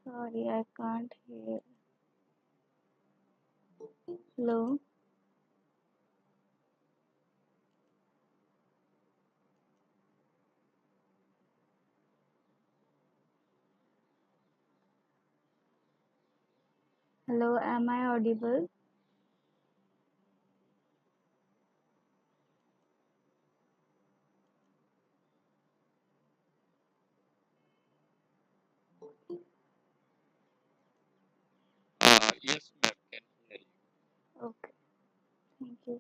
Sorry, I can't hear. Hello? Hello, am I audible? Yes, ma'am, can hear you. Okay, thank you.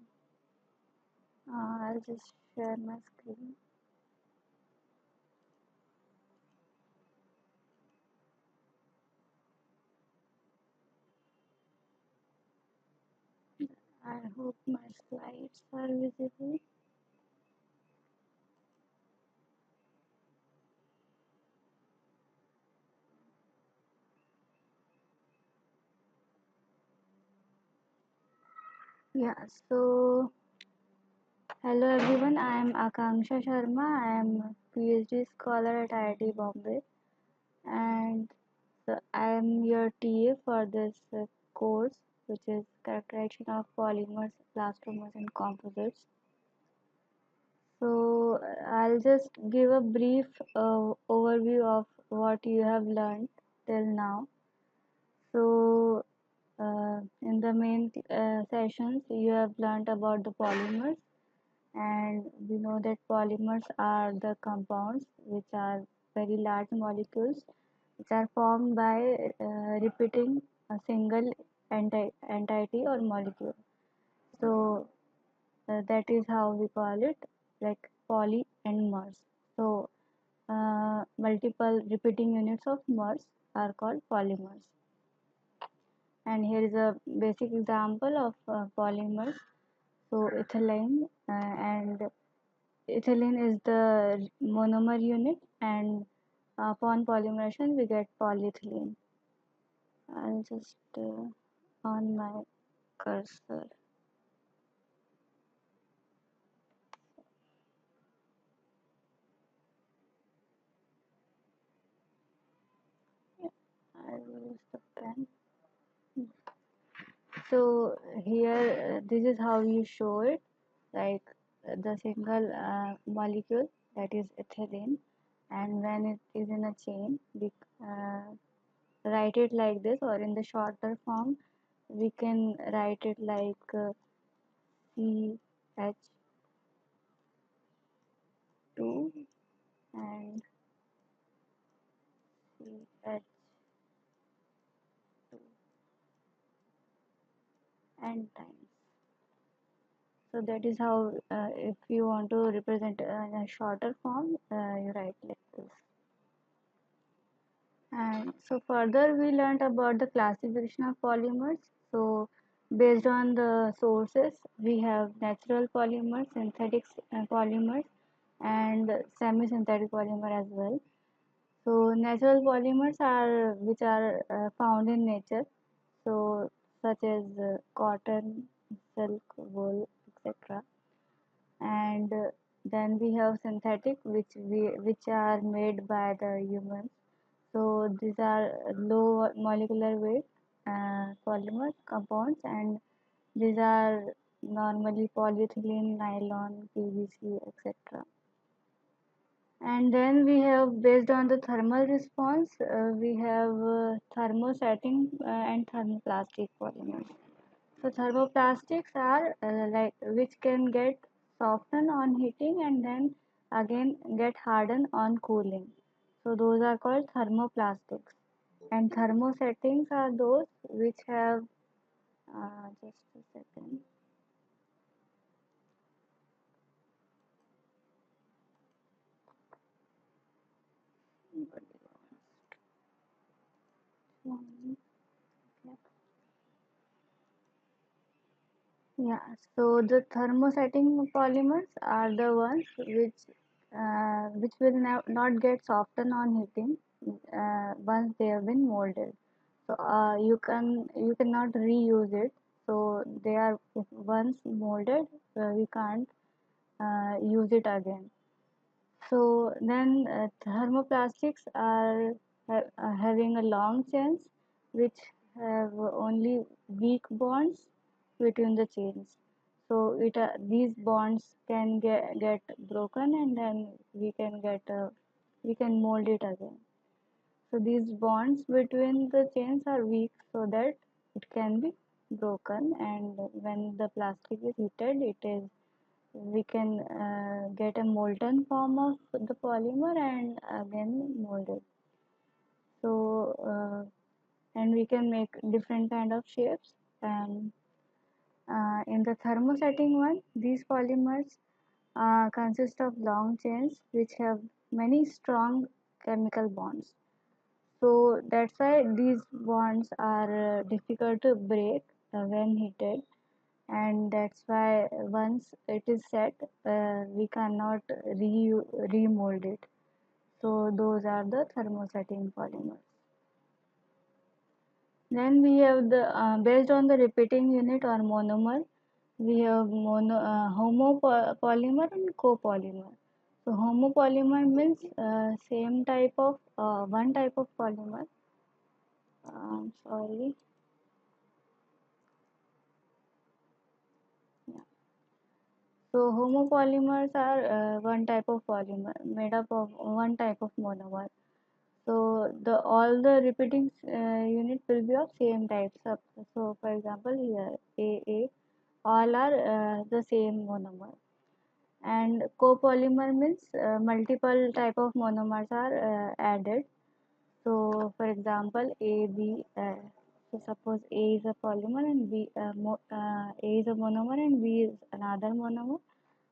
I'll just share my screen. I hope my slides are visible. Yeah, so hello everyone, I am Akanksha Sharma. I am a PhD scholar at IIT Bombay, and so I am your TA for this course, which is Characterization of Polymers, Elastomers and Composites. So I'll just give a brief overview of what you have learned till now. So in the main sessions, you have learned about the polymers, and we know that polymers are the compounds which are very large molecules which are formed by repeating a single entity or molecule. So that is how we call it, like poly and mers. So multiple repeating units of mers are called polymers. And here is a basic example of polymers. So ethylene and ethylene is the monomer unit, and upon polymerization we get polyethylene. I'll just on my cursor. Yeah, I will use the pen. So here, this is how you show it, like the single molecule, that is ethylene, and when it is in a chain, we write it like this, or in the shorter form, we can write it like CH2 and CH2 n times. So that is how, if you want to represent in a shorter form, you write like this. And so further we learned about the classification of polymers. So based on the sources, we have natural polymers, synthetic polymers, and semi-synthetic polymer as well. So natural polymers are which are found in nature. So such as cotton, silk, wool, etc. And then we have synthetic, which are made by the humans. So these are low molecular weight polymer compounds, and these are normally polyethylene, nylon, PVC, etc. And then we have, based on the thermal response, we have thermosetting and thermoplastic polymers. So thermoplastics are like which can get softened on heating and then again get hardened on cooling. So those are called thermoplastics. And thermosettings are those which have just a second. Yeah, so the thermosetting polymers are the ones which will not get softened on heating once they have been molded. So you cannot reuse it. So they are once molded, we can't use it again. So then thermoplastics are having a long chains which have only weak bonds between the chains. So these bonds can get broken, and then we can mold it again. So these bonds between the chains are weak so that it can be broken, and when the plastic is heated, it is we can get a molten form of the polymer and again mold it. So and we can make different kind of shapes. And in the thermosetting one, these polymers consist of long chains which have many strong chemical bonds. So that's why these bonds are difficult to break when heated, and that's why once it is set, we cannot remold it. So those are the thermosetting polymers. Then we have the based on the repeating unit or monomer, we have homopolymer and copolymer. So homopolymer means same type of one type of polymer. Sorry. Yeah. So homopolymers are one type of polymer made up of one type of monomer. So the all the repeating unit will be of same type. So for example here AA, all are the same monomer. And copolymer means multiple type of monomers are added. So for example so suppose A is a polymer and A is a monomer and B is another monomer.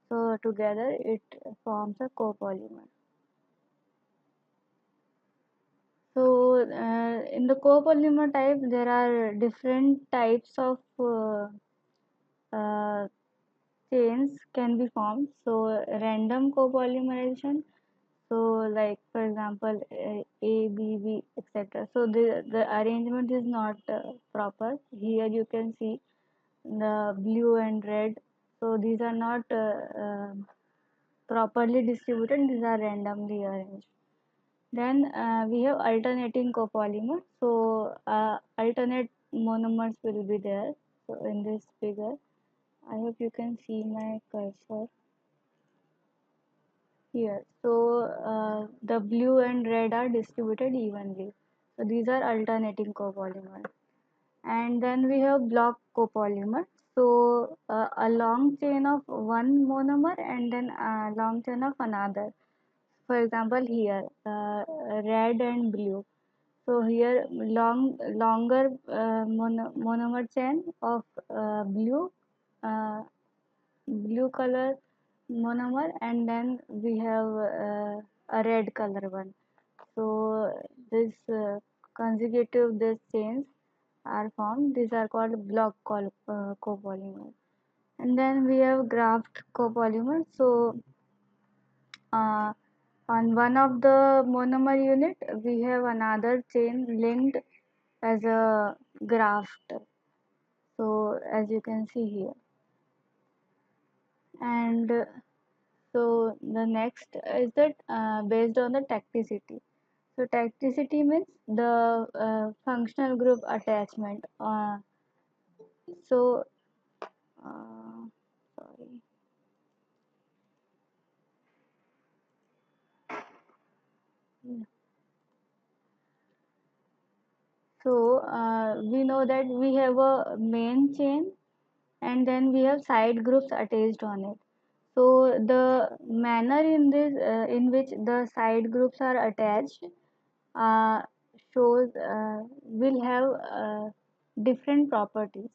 So together it forms a copolymer. So in the copolymer type, there are different types of uh, chains can be formed. So random copolymerization. So like for example A, B, B, etc. So the arrangement is not proper. Here you can see the blue and red. So these are not properly distributed. These are randomly arranged. Then we have alternating copolymer. So alternate monomers will be there. So in this figure, I hope you can see my cursor here. So the blue and red are distributed evenly. So these are alternating copolymer. And then we have block copolymer. So a long chain of one monomer and then a long chain of another. For example, here red and blue. So here longer monomer chain of uh, blue color monomer, and then we have a red color one. So this consecutive these chains are formed. These are called copolymer. And then we have graft copolymer. So uh, on one of the monomer unit, we have another chain linked as a graft. So as you can see here. And so the next is that based on the tacticity. So tacticity means the functional group attachment. So uh, sorry. So we know that we have a main chain and then we have side groups attached on it. So the manner in which the side groups are attached uh, shows will have different properties.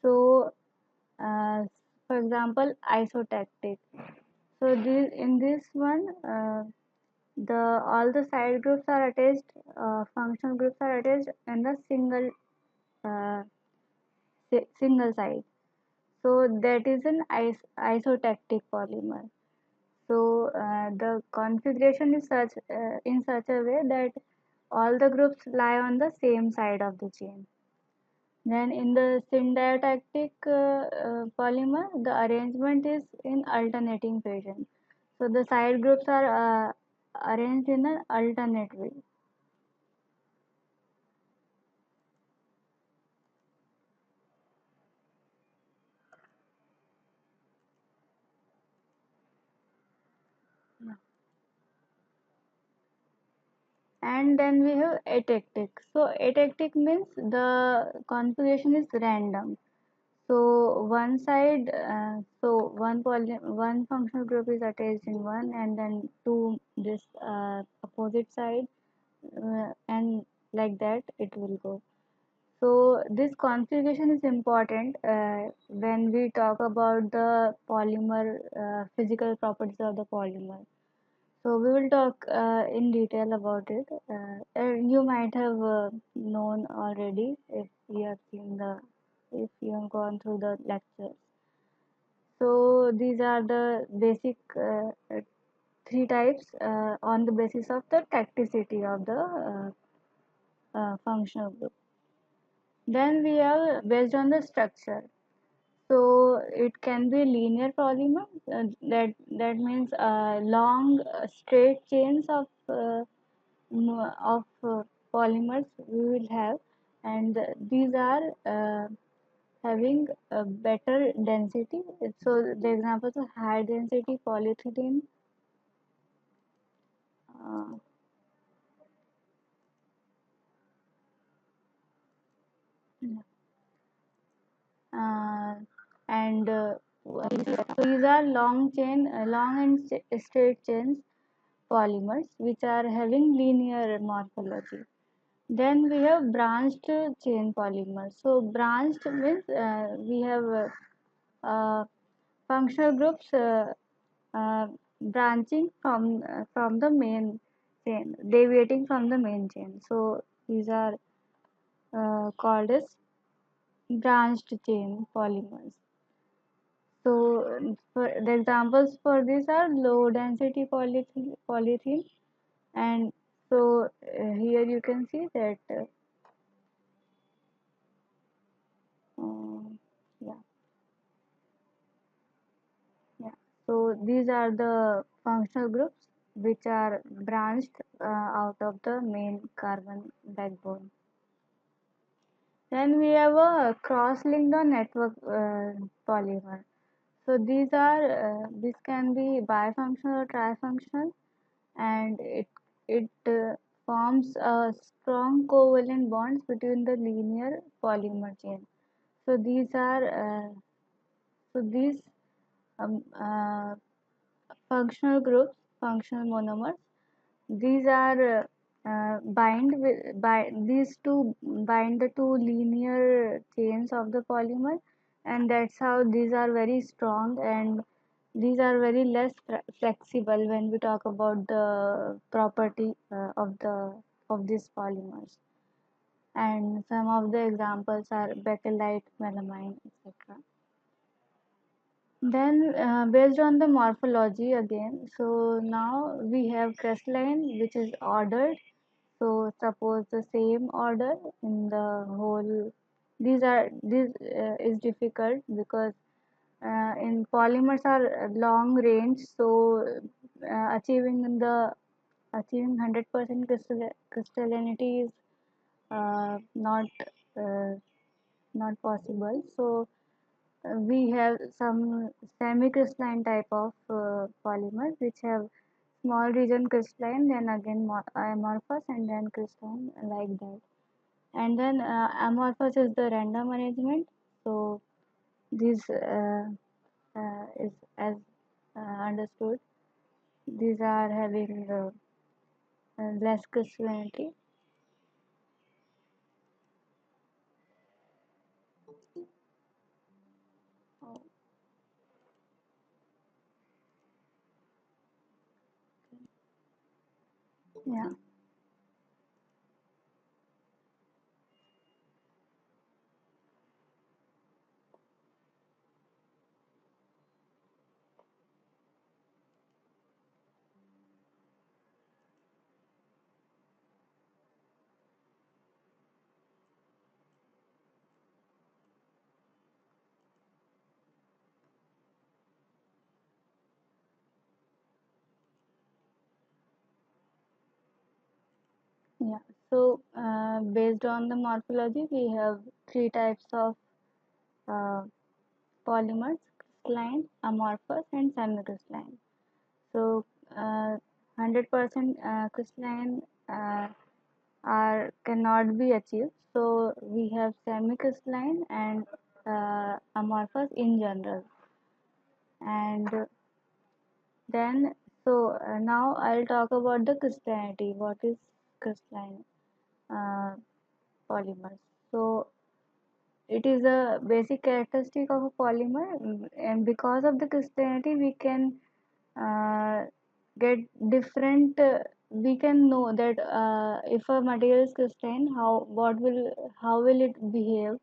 So for example, isotactic. So in this one, the all the side groups are attached, functional groups are attached in the uh, single side. So that is an isotactic polymer. So the configuration is in such a way that all the groups lie on the same side of the chain. Then in the syntactic polymer, the arrangement is in alternating fashion. So the side groups are arranged in an alternate way. Yeah. And then we have atactic. So atactic means the configuration is random. So one side, one functional group is attached in one, and then to this opposite side, and like that it will go. So this configuration is important when we talk about the polymer physical properties of the polymer. So we will talk in detail about it. You might have known already if you have seen the if you have gone through the lecture. So these are the basic three types on the basis of the tacticity of the functional group. Then we have based on the structure. So it can be linear polymer. That means long straight chains of polymers we will have, and these are having a better density. So the examples of high density polyethylene, uh, uh, and so these are long and straight chains polymers which are having linear morphology. Then we have branched chain polymers. So branched means we have functional groups branching from the main chain, deviating from the main chain. So these are called as branched chain polymers. So for the examples for these are low density polythene, and so here you can see that yeah, yeah. So these are the functional groups which are branched out of the main carbon backbone. Then we have a cross-linked or network polymer. So these can be bifunctional or trifunctional, and it forms a strong covalent bonds between the linear polymer chain. So these um, uh, functional groups, functional monomers, these are these two bind the two linear chains of the polymer, and that's how these are very strong, and these are very less flexible when we talk about the property of these polymers. And some of the examples are bakelite, melamine, etc. Then, based on the morphology again, so now we have crystalline, which is ordered. So suppose the same order in the whole. This is difficult because in polymers are long range. So achieving 100% crystallinity is not uh, not possible. So we have some semi-crystalline type of polymers which have small region crystalline, then again amorphous, and then crystalline, like that. And then amorphous is the random arrangement. So this is as understood. These are having less crystallinity. Oh, yeah, yeah. So based on the morphology, we have three types of uh, polymers: crystalline, amorphous, and semi-crystalline. So 100% crystalline are cannot be achieved. So we have semi-crystalline and amorphous in general. And then, now I'll talk about the crystallinity. What is crystalline uh, polymers? So it is a basic characteristic of a polymer, and because of the crystallinity, we can uh, get different. We can know that if a material is crystalline, how will it behave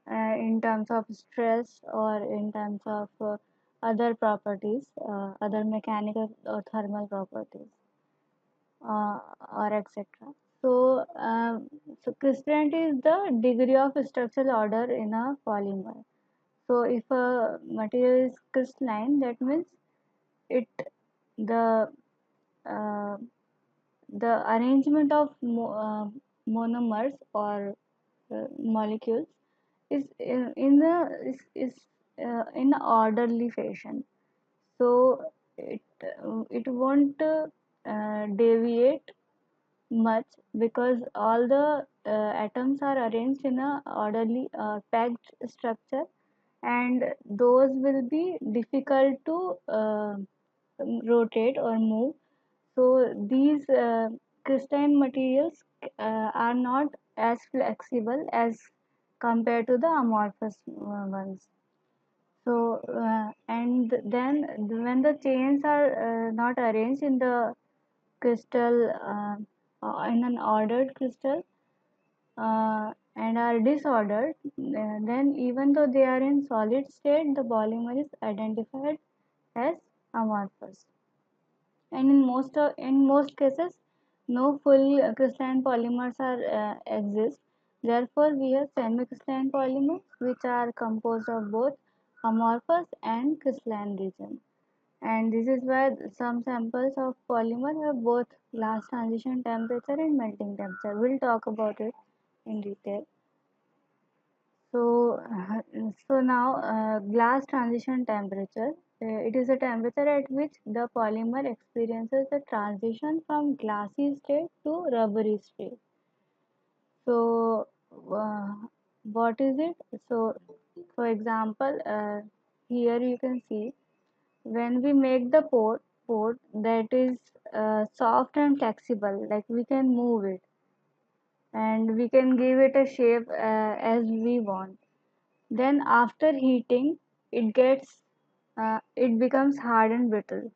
in terms of stress or in terms of other properties, other mechanical or thermal properties, uh, or etc. So, crystallinity is the degree of structural order in a polymer. So, if a material is crystalline, that means it the uh, the arrangement of monomers or molecules is in orderly fashion. So it won't deviate much because all the atoms are arranged in a orderly packed structure, and those will be difficult to rotate or move. So these crystalline materials are not as flexible as compared to the amorphous ones. So and then when the chains are not arranged in the crystal in an ordered crystal and are disordered, then even though they are in solid state, the polymer is identified as amorphous. And in most cases, no full crystalline polymers are exist. Therefore, we have semi-crystalline polymers, which are composed of both amorphous and crystalline region. And this is why some samples of polymer have both glass transition temperature and melting temperature. We'll talk about it in detail. So, now glass transition temperature. It is a temperature at which the polymer experiences the transition from glassy state to rubbery state. So, uh, what is it? So, for example, here you can see when we make the port that is soft and flexible, like we can move it and we can give it a shape as we want. Then after heating, it becomes hard and brittle.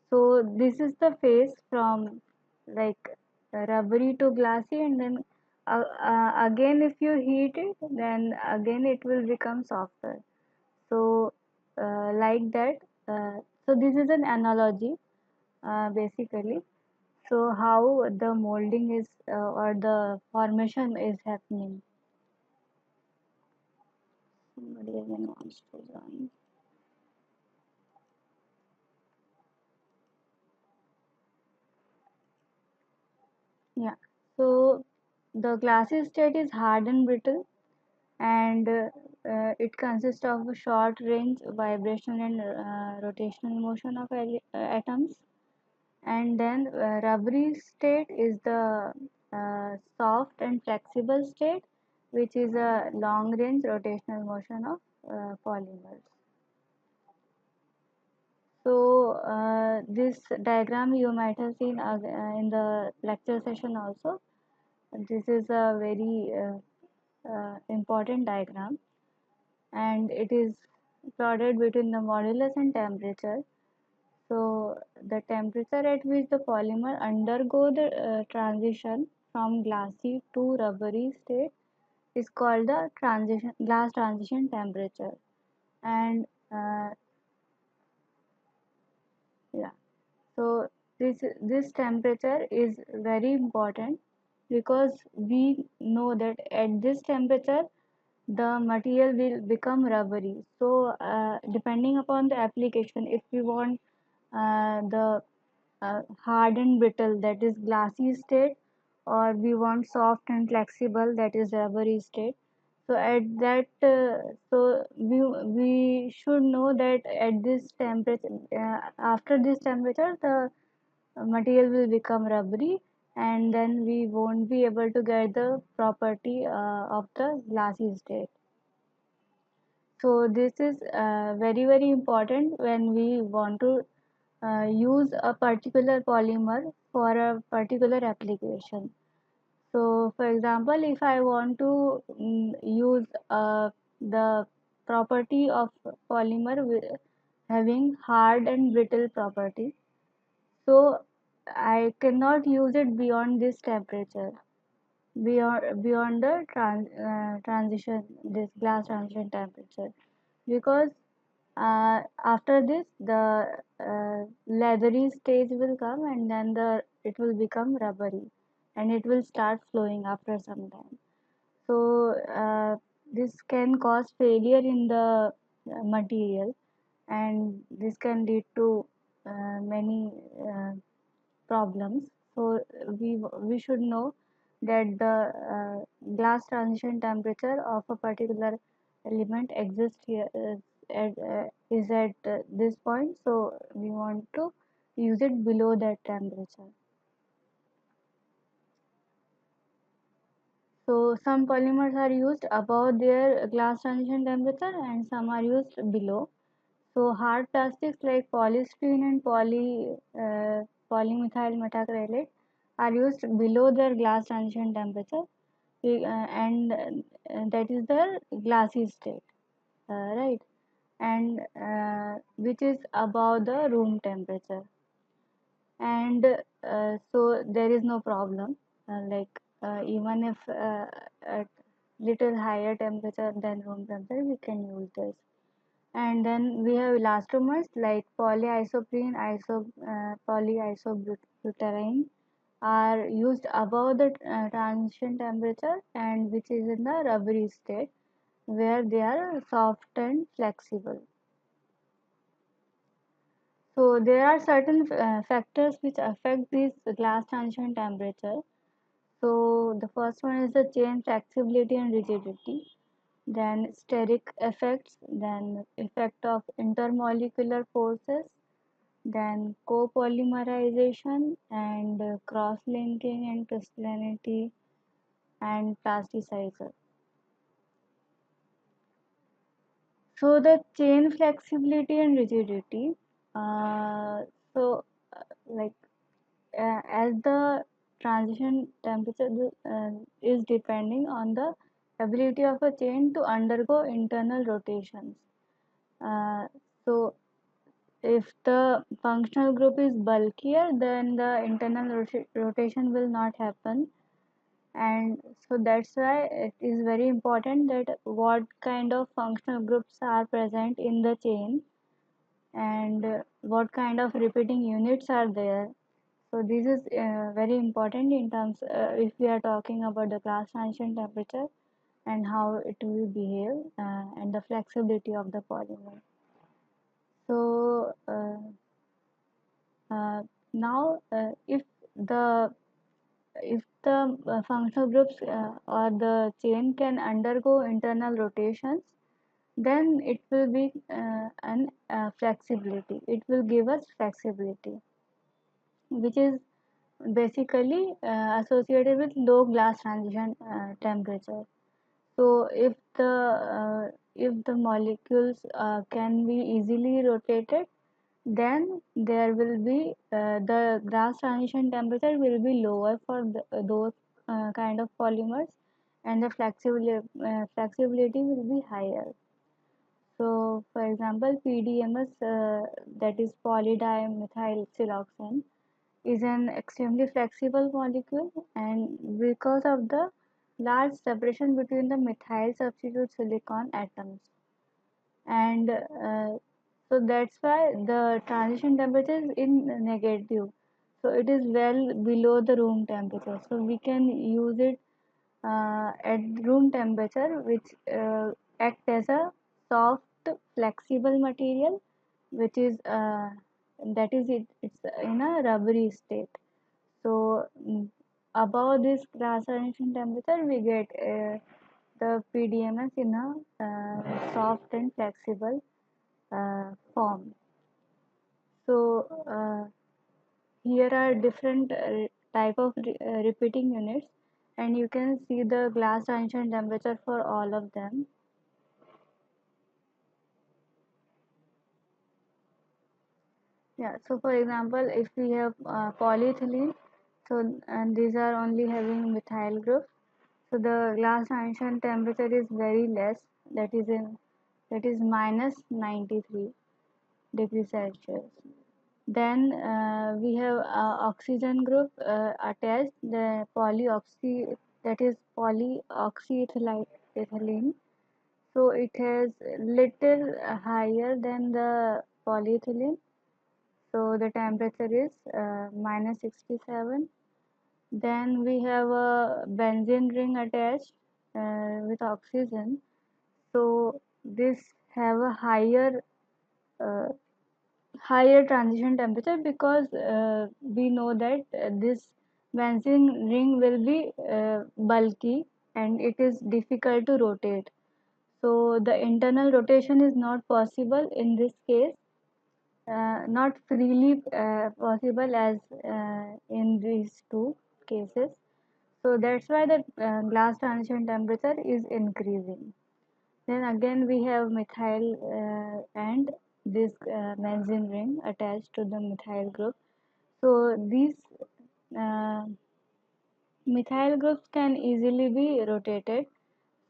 So this is the phase from like rubbery to glassy, and then again if you heat it, then again it will become softer. So like that. So this is an analogy basically. So how the molding is or the formation is happening. Somebody again wants to join. Yeah. So the glassy state is hard and brittle, and it consists of a short range vibrational and rotational motion of atoms. And then rubbery state is the soft and flexible state, which is a long range rotational motion of polymers. So this diagram you might have seen in the lecture session also. This is a very important diagram, and it is plotted between the modulus and temperature. So the temperature at which the polymer undergo the transition from glassy to rubbery state is called the glass transition temperature. And yeah, so this temperature is very important because we know that at this temperature the material will become rubbery. So depending upon the application, if we want the hard and brittle, that is glassy state, or we want soft and flexible, that is rubbery state. So at that we should know that at this temperature, after this temperature, the material will become rubbery, and then we won't be able to get the property of the glassy state. So this is very important when we want to use a particular polymer for a particular application. So for example, if I want to use the property of polymer having hard and brittle property, so I cannot use it beyond this temperature, beyond the transition, this glass transition temperature, because after this the leathery stage will come, and then the it will become rubbery, and it will start flowing after some time. So this can cause failure in the material, and this can lead to many problems. So we should know that the glass transition temperature of a particular element exists here, is at this point. So we want to use it below that temperature. So some polymers are used above their glass transition temperature, and some are used below. So hard plastics like polystyrene and polymethyl methacrylate are used below their glass transition temperature, and that is the glassy state, right? And which is above the room temperature, and so there is no problem. Even if at little higher temperature than room temperature, we can use this. And then we have elastomers like polyisobutyrene are used above the transition temperature, and which is in the rubbery state, where they are soft and flexible. So there are certain factors which affect this glass transition temperature. So the first one is the chain flexibility and rigidity, then steric effects, then effect of intermolecular forces, then copolymerization, and cross-linking and crystallinity and plasticizer. So the chain flexibility and rigidity. Uh, so like as the transition temperature is depending on the ability of a chain to undergo internal rotations. Uh, so if the functional group is bulkier, then the internal rotation will not happen, and so that's why it is very important that what kind of functional groups are present in the chain, and what kind of repeating units are there. So this is very important in terms if we are talking about the glass transition temperature and how it will behave, and the flexibility of the polymer. So uh, now if the functional groups or the chain can undergo internal rotations, then it will be an flexibility. It will give us flexibility, which is basically associated with low glass transition temperature. So if the molecules can be easily rotated, then there will be the glass transition temperature will be lower for those kind of polymers, and the flexibility will be higher. So for example, PDMS, that is polydimethylsiloxane, is an extremely flexible molecule, and because of the large separation between the methyl substitute silicon atoms, and so that's why the transition temperature is in negative, so it is well below the room temperature, so we can use it at room temperature, which act as a soft flexible material, which is that is it's in a rubbery state. So above this glass transition temperature, we get the PDMS in a soft and flexible form. So here are different type of repeating units, and you can see the glass transition temperature for all of them. Yeah, so for example, if we have polyethylene, so and these are only having methyl group, so the glass transition temperature is very less, that is minus 93 degrees Celsius. Then we have oxygen group attached, the polyoxy, that is polyoxyethylene. So it has little higher than the polyethylene. So the temperature is minus 67. Then we have a benzene ring attached with oxygen. So this have a uh, higher transition temperature, because we know that this benzene ring will be bulky and it is difficult to rotate. So the internal rotation is not possible in this case, not freely possible as in these two cases. So that's why the glass transition temperature is increasing. Then again we have methyl and this benzene ring attached to the methyl group. So these uh, methyl groups can easily be rotated.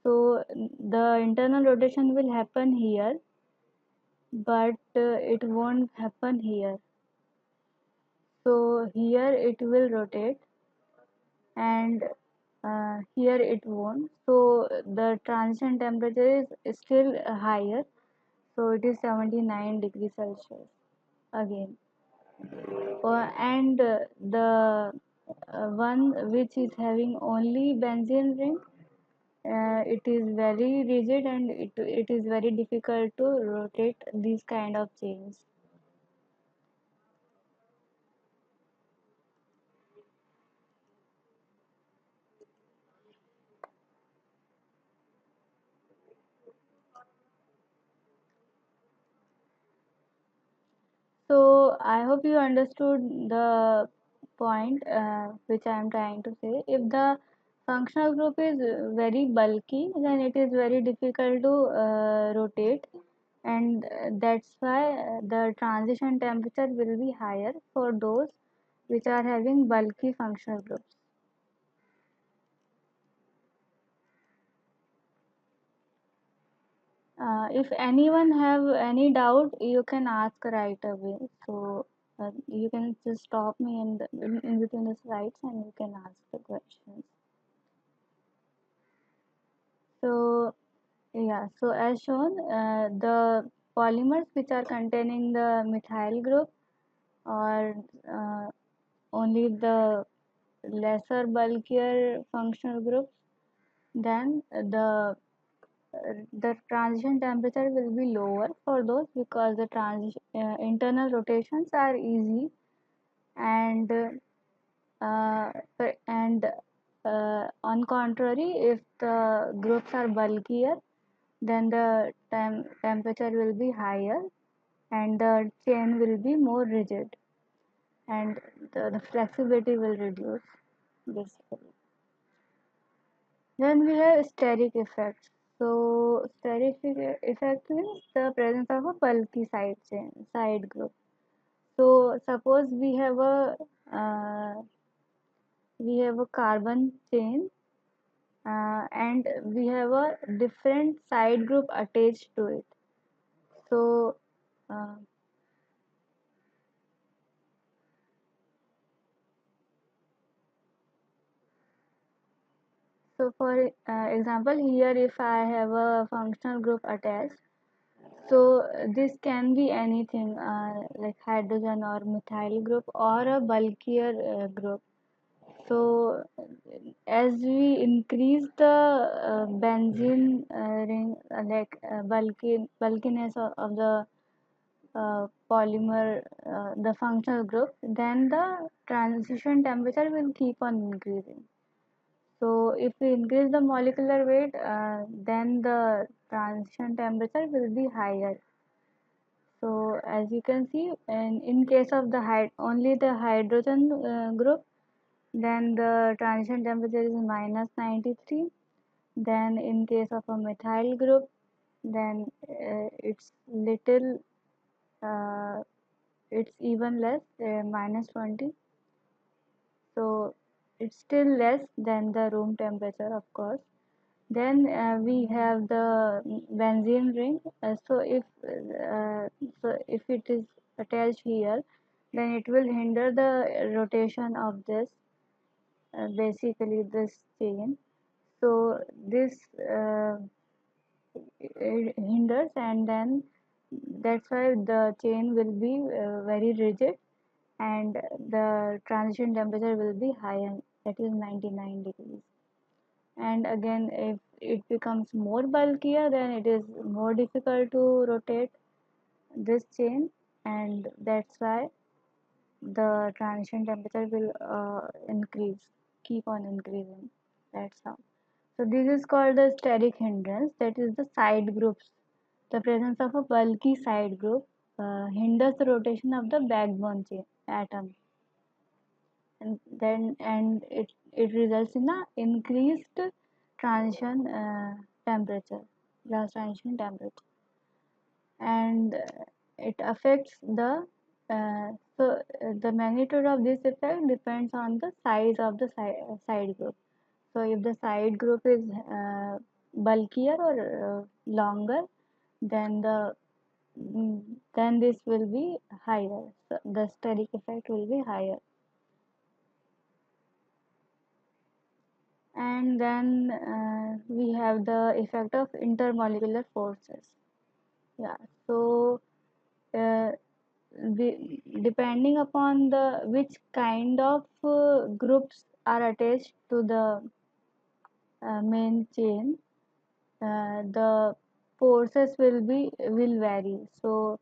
So the internal rotation will happen here, but it won't happen here. So here it will rotate, and here it won't. So the transition temperature is still higher. So it is 79 degrees Celsius again. And the one which is having only benzene ring, it is very rigid, and it is very difficult to rotate these kind of chains. So I hope you understood the point which I am trying to say. If the functional group is very bulky, then it is very difficult to rotate, and that's why the transition temperature will be higher for those which are having bulky functional groups. If anyone have any doubt, you can ask right away. So you can just stop me in between the slides, and you can ask the questions. So yeah, so as shown, the polymers which are containing the methyl group, or only the lesser bulkier functional groups, then the transition temperature will be lower for those, because the transition internal rotations are easy, and uh, and on contrary, if the groups are bulkier, then the temperature will be higher, and the chain will be more rigid, and the flexibility will reduce basically. Then we have steric effects. So steric effect means the presence of a bulky side group. So suppose we have a carbon chain, and we have a different side group attached to it. So uh, for example, here if I have a functional group attached, so this can be anything, like hydrogen or methyl group, or a bulkier group. So as we increase the benzene ring, bulkiness of the polymer, the functional group, then the transition temperature will keep on increasing. So if we increase the molecular weight, then the transition temperature will be higher. So as you can see, and in case of the only the hydrogen group, then the transition temperature is minus 93. Then in case of a methyl group, then it's little, uh, it's even less, minus 20. So it's still less than the room temperature, of course. Then we have the benzene ring. So if it is attached here, then it will hinder the rotation of this, basically this chain. So this it hinders, and then that's why the chain will be very rigid, and the transition temperature will be higher, that is 99 degrees. And again, if it becomes more bulkier, then it is more difficult to rotate this chain, and that's why the transition temperature will increase, keep on increasing. That's how. So this is called the steric hindrance, that is the side groups. The presence of a bulky side group hinders the rotation of the backbone chain atom, and it results in a increased transition temperature, gas transition temperature, and it affects the magnitude of this effect depends on the size of the side group. So if the side group is bulkier or longer, then then this will be higher. So the steric effect will be higher. And then we have the effect of intermolecular forces. Yeah, so uh, depending upon the which kind of groups are attached to the main chain, the forces will vary. So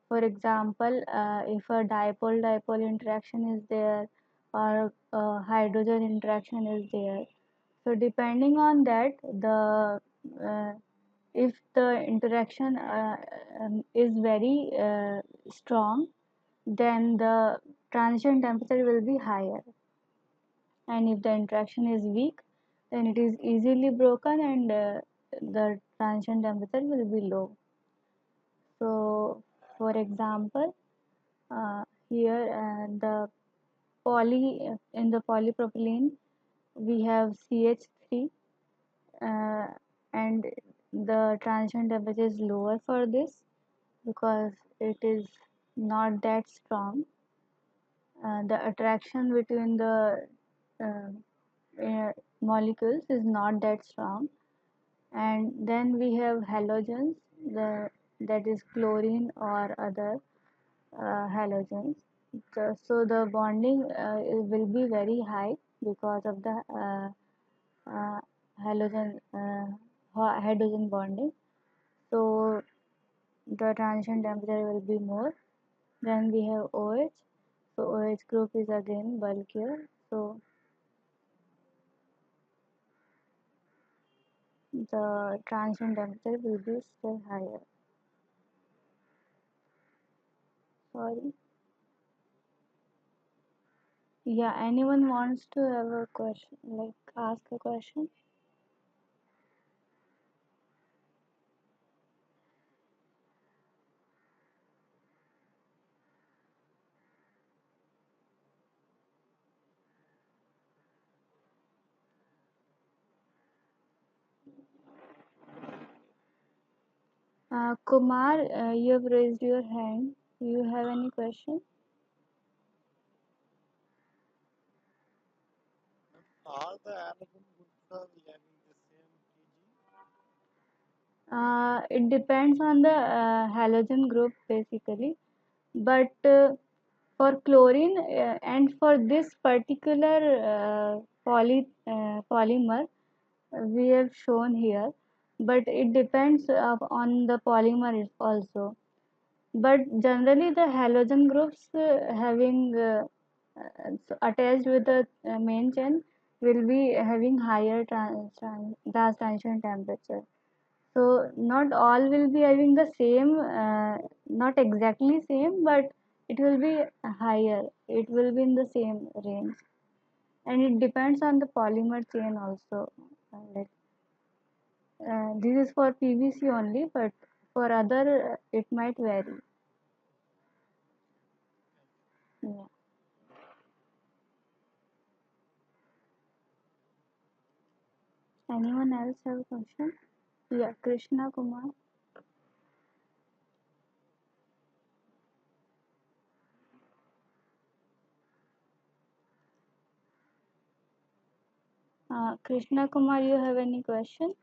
for example, if a dipole dipole interaction is there, or hydrogen interaction is there, so depending on that, the uh, if the interaction is very strong, then the transition temperature will be higher, and if the interaction is weak, then it is easily broken, and the transition temperature will be low. So for example, here the poly in the polypropylene we have CH3, uh, and the transition temperature is lower for this because it is not that strong. The attraction between the uh, molecules is not that strong. And then we have halogens, that is chlorine or other halogens. So the bonding will be very high because of the uh, halogen hydrogen bonding. So the transition temperature will be more. Then we have OH. So OH group is again bulkier. So the transition temperature will be still higher. Sorry. Yeah, anyone wants to have a question, like ask a question? Kumar, you have raised your hand. Do you have any question? All the halogen groups are having the same TG. It depends on the halogen group basically, but for chlorine and for this particular polymer we have shown here, but it depends on the polymer also. But generally the halogen groups having attached with the main chain will be having higher gas transition temperature. So not all will be having the same, not exactly same, but it will be higher. It will be in the same range, and it depends on the polymer chain also. Like this is for PVC only, but for other it might vary. Yeah. Anyone else have a question? Yeah, Krishna Kumar. Krishna Kumar, you have any question?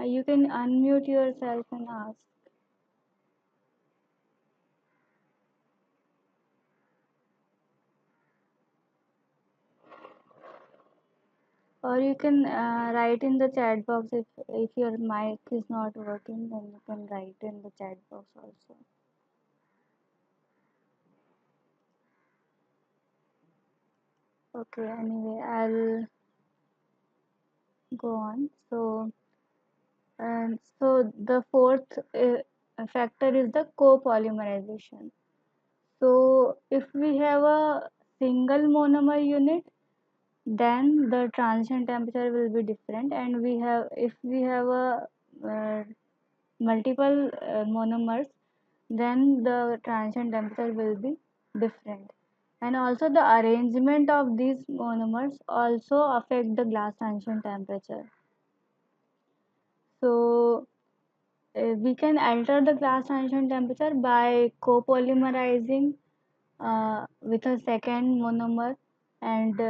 You can unmute yourself and ask, or you can write in the chat box if your mic is not working. Then you can write in the chat box also. Okay. Anyway, I'll go on. So the fourth factor is the copolymerization. So if we have a single monomer unit, then the transition temperature will be different, and we have if we have a multiple monomers, then the transition temperature will be different. And also the arrangement of these monomers also affect the glass transition temperature. So we can alter the glass transition temperature by copolymerizing with a second monomer, and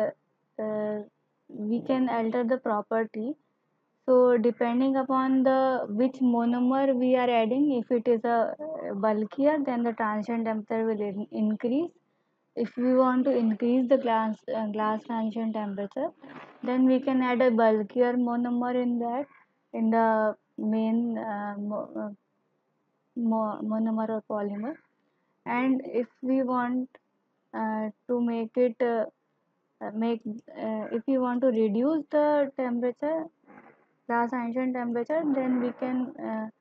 we can alter the property. So depending upon the which monomer we are adding, if it is a bulkier, then the transition temperature will increase. If we want to increase the glass transition temperature, then we can add a bulkier monomer in that, in the main monomer or polymer. And if we want to make it make if we want to reduce the temperature, glass transition temperature, then we can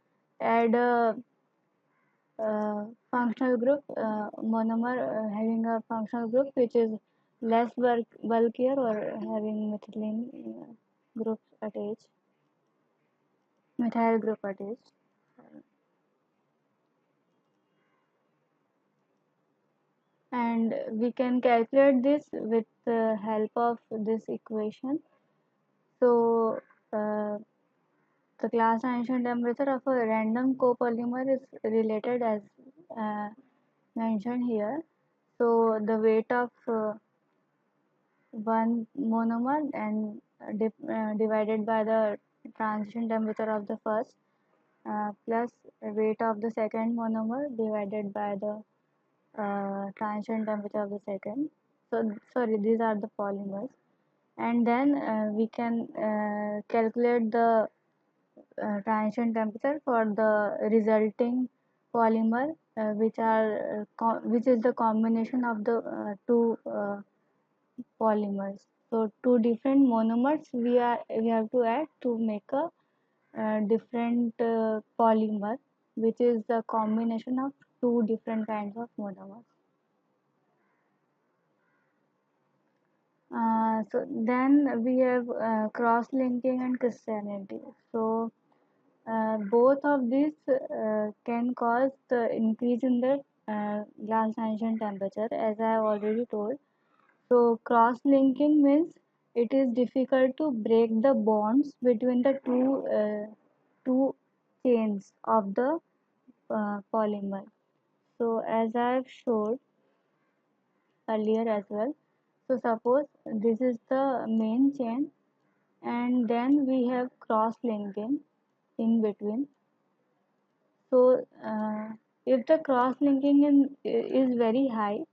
add a functional group, monomer having a functional group which is less bulkier or having methylene group attached, methyl group attached. And we can calculate this with the help of this equation. So the glass transition temperature of a random copolymer is related as uh, mentioned here. So the weight of one monomer and divided by the transition temperature of the first, plus weight of the second monomer divided by the transition temperature of the second. So sorry, these are the polymers. And then we can calculate the transition temperature for the resulting polymer, which is the combination of the two polymers. So two different monomers we have to add to make a different polymer, which is the combination of two different kinds of monomers. So then we have cross-linking and crystallinity. So both of these can cause the increase in the glass transition temperature, as I have already told. So cross-linking means it is difficult to break the bonds between the two chains of the polymer. So as I have showed earlier as well. So suppose this is the main chain, and then we have cross-linking in between. So if the cross-linking is very high,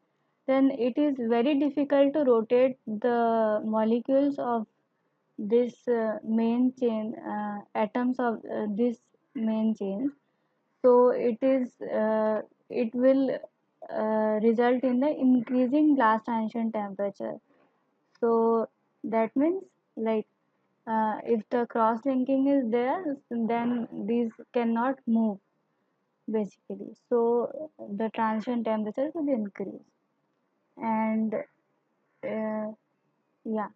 then it is very difficult to rotate the molecules of this main chain, atoms of this main chain. So it will result in the increasing glass transition temperature. So that means, like, if the cross linking is there, then these cannot move basically. So the transition temperature will increase. And yeah,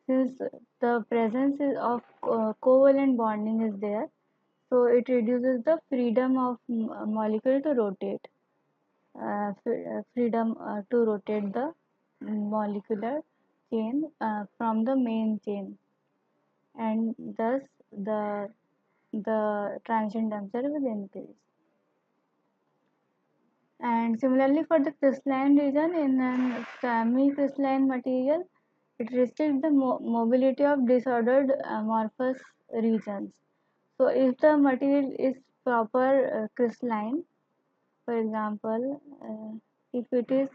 since the presence of covalent bonding is there, so it reduces the freedom of molecule to rotate, freedom to rotate the molecular chain from the main chain, and thus the transition temperature will increase. And similarly, for the crystalline region in a semi-crystalline material, it restricts the mobility of disordered amorphous regions. So, if the material is proper crystalline, for example, if it is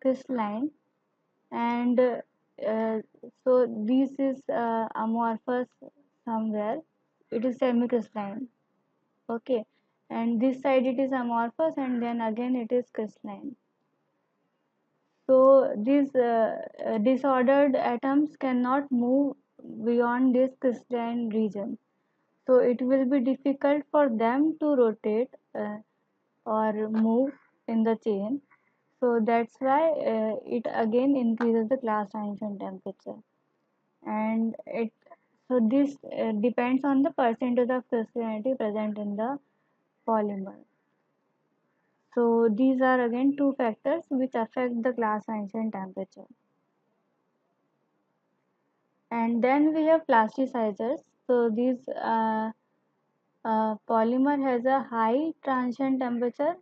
crystalline and so this is amorphous somewhere, it is semi-crystalline, okay, and this side it is amorphous and then again it is crystalline. So these disordered atoms cannot move beyond this crystalline region. So it will be difficult for them to rotate or move in the chain. So that's why it again increases the glass transition temperature. And it so this depends on the percentage of crystallinity present in the polymer. So these are again two factors which affect the glass transition temperature. And then we have plasticizers. So these polymer has a high transition temperature.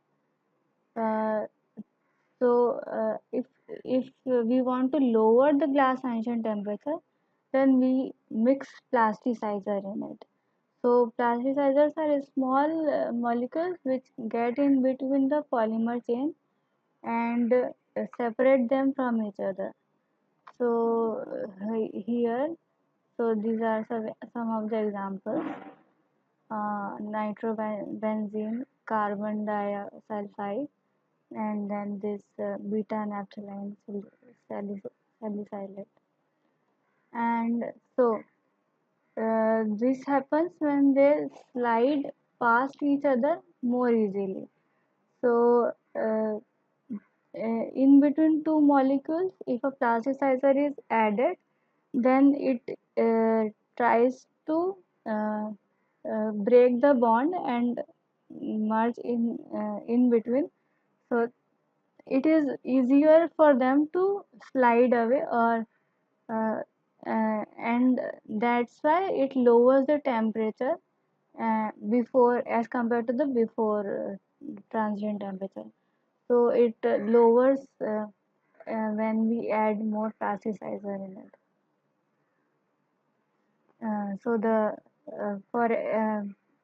Uh, if we want to lower the glass transition temperature, then we mix plasticizer in it. So plasticizers are small molecules which get in between the polymer chain and separate them from each other. So here, so these are some of the examples: nitrobenzene, carbon disulfide, and then this beta naphthalene salicylate. And so this happens when they slide past each other more easily. So in between two molecules, if a plasticizer is added, then it tries to break the bond and merge in between. So it is easier for them to slide away, or uh, and that's why it lowers the temperature before, as compared to the before transient temperature. So it lowers when we add more plasticizer in it. So the for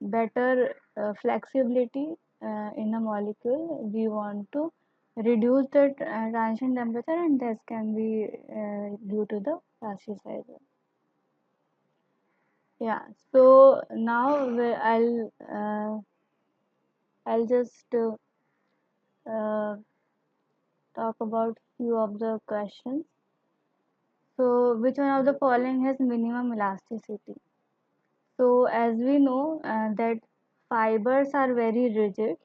better flexibility in a molecule, we want to reduce the transition temperature, and this can be due to the plasticizer. Yeah. So now I'll just talk about few of the questions. So which one of the following has minimum elasticity? So as we know that fibers are very rigid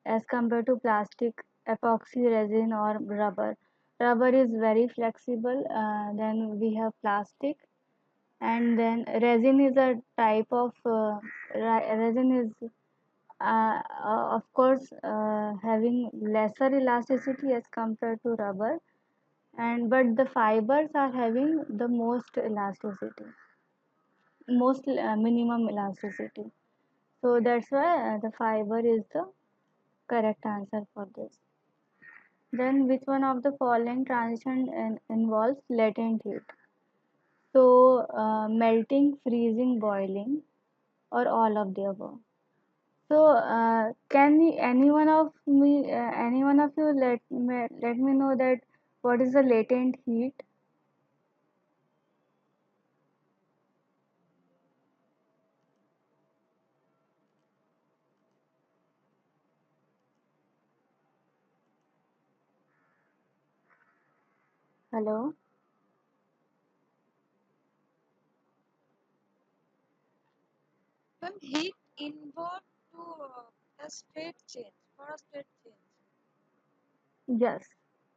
as compared to plastic, epoxy resin or rubber. Rubber is very flexible. Then we have plastic, and then resin is a type of resin is of course having lesser elasticity as compared to rubber, and but the fibers are having the most elasticity, most minimum elasticity. So that's why the fiber is the correct answer for this. Then which one of the following transition involves latent heat? So melting, freezing, boiling, or all of the above. So can any one of you let me know that what is the latent heat? Hello. When heat involved to a state change, for a state change. Yes,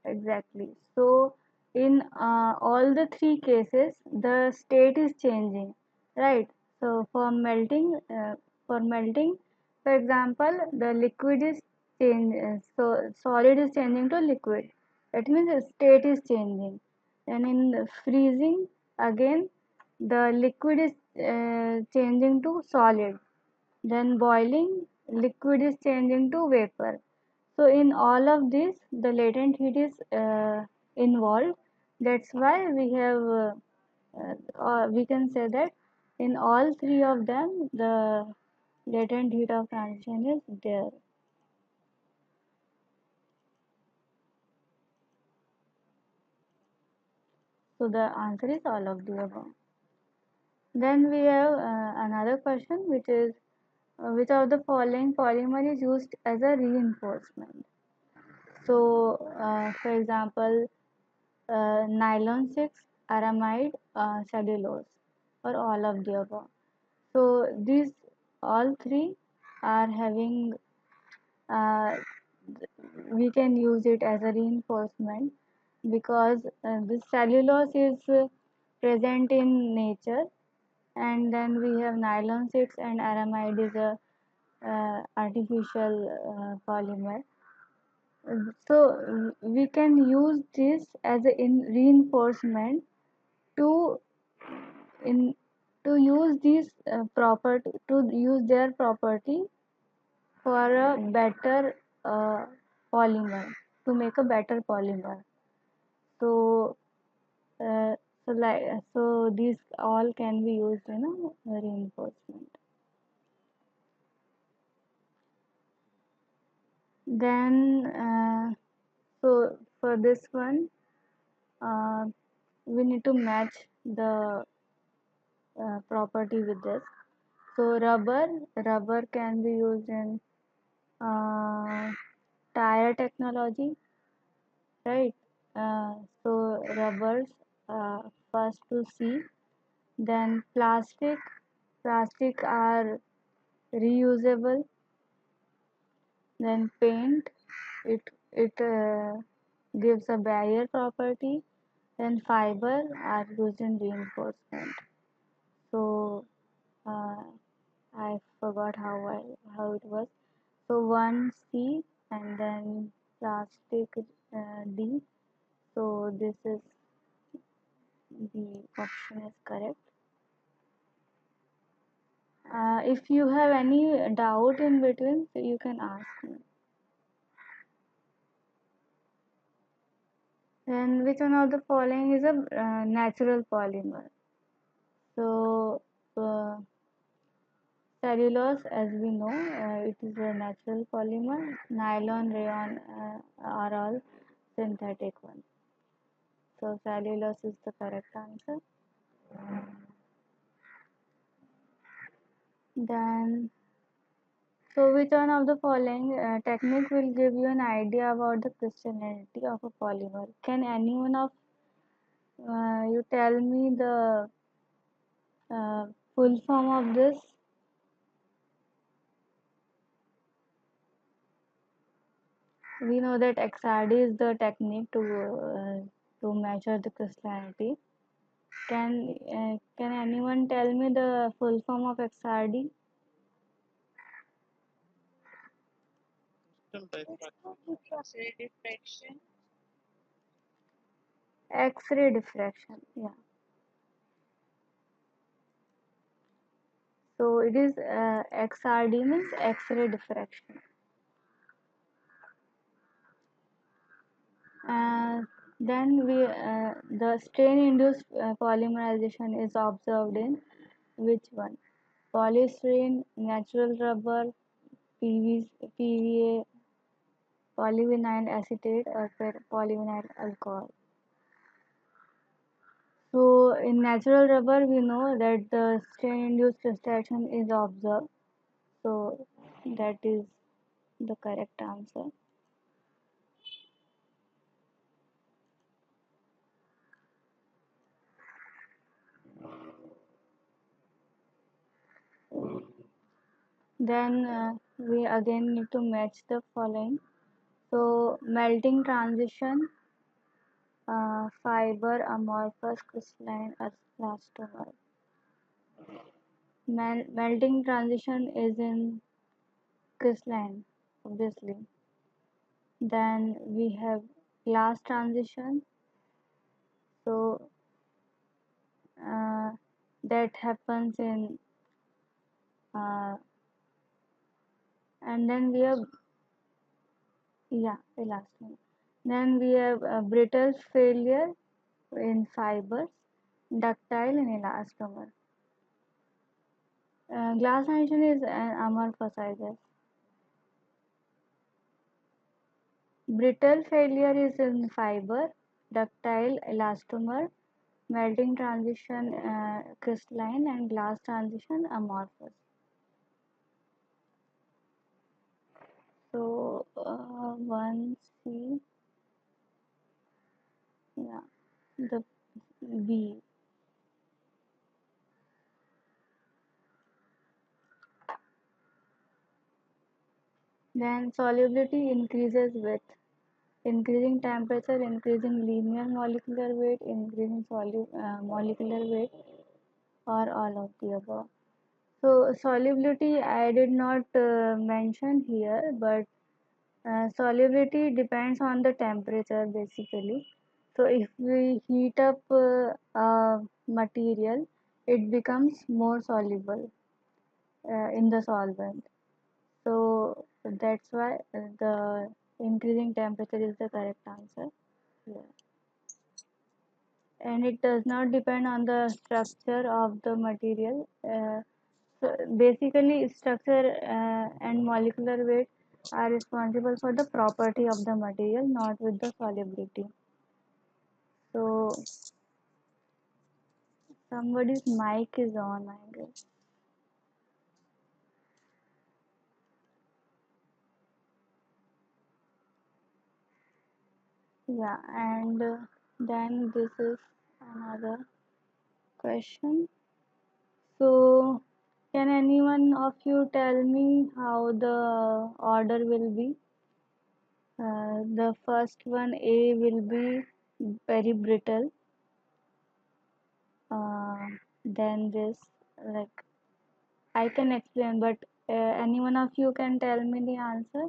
exactly. So in all the three cases, the state is changing, right? So for melting, for example, the liquid is so solid is changing to liquid. That means the state is changing. And in the freezing, again, the liquid is changing to solid. Then boiling, liquid is changing to vapor. So in all of this, the latent heat is involved. That's why we have, we can say that in all three of them, the latent heat of transition is there. So the answer is all of the above. Then we have another question, which is which of the following polymer is used as a reinforcement? So, for example, nylon 6, aramide, cellulose, or all of the above. So these all three are having, uh, we can use it as a reinforcement because this cellulose is present in nature, and then we have nylon 6 and aramide is a artificial polymer. So we can use this as a in reinforcement to in to use these property to use their property for a better uh, polymer, to make a better polymer. So uh, so these all can be used in a reinforcement. Then so for this one, uh, we need to match the property with this. So rubber can be used in uh, tire technology, right? So rubbers, first to C, then plastic are reusable, then paint, it gives a barrier property, then fiber are used in reinforcement. So uh, I forgot how it was. So one C and then plastic D. So this is the option is correct. If you have any doubt in between, so you can ask me. Then which one of the following is a natural polymer? So cellulose, as we know, it is a natural polymer. Nylon, rayon are all synthetic ones. So cellulose is the correct answer. Then, so which one of the following technique will give you an idea about the crystallinity of a polymer? Can anyone of you tell me the uh, full form of this? We know that XRD is the technique to measure the crystallinity. Can anyone tell me the full form of XRD? Crystal diffraction. Refraction. X-ray diffraction. Yeah. So it is XRD means X-ray diffraction. Uh, then the strain-induced polymerization is observed in which one? Polystyrene, natural rubber, PVA, polyvinyl acetate, or polyvinyl alcohol. So in natural rubber, we know that the strain-induced crystallization is observed. So that is the correct answer. Then we again need to match the following. So melting transition, fiber amorphous crystalline elastomer. Melting transition is in crystalline, obviously. Then we have glass transition. So uh, that happens in and then we have elastomer. Then we have brittle failure in fibers, ductile in elastomer. Glass transition is amorphous, I guess. Brittle failure is in fiber, ductile elastomer, melting transition crystalline, and glass transition amorphous. So one C, yeah, the B. Then solubility increases with increasing temperature, increasing linear molecular weight, increasing molecular weight, or all of the above. So solubility I did not mention here, but solubility depends on the temperature basically. So if we heat up a material, it becomes more soluble in the solvent. So that's why the increasing temperature is the correct answer. Yeah. And it does not depend on the structure of the material. So basically, structure and molecular weight are responsible for the property of the material, not with the solubility. So somebody's mic is on, I guess. Yeah, and then this is another question. So, can anyone of you tell me how the order will be? The first one, A, will be very brittle. Uh, then this, like, I can explain, but any one of you can tell me the answer?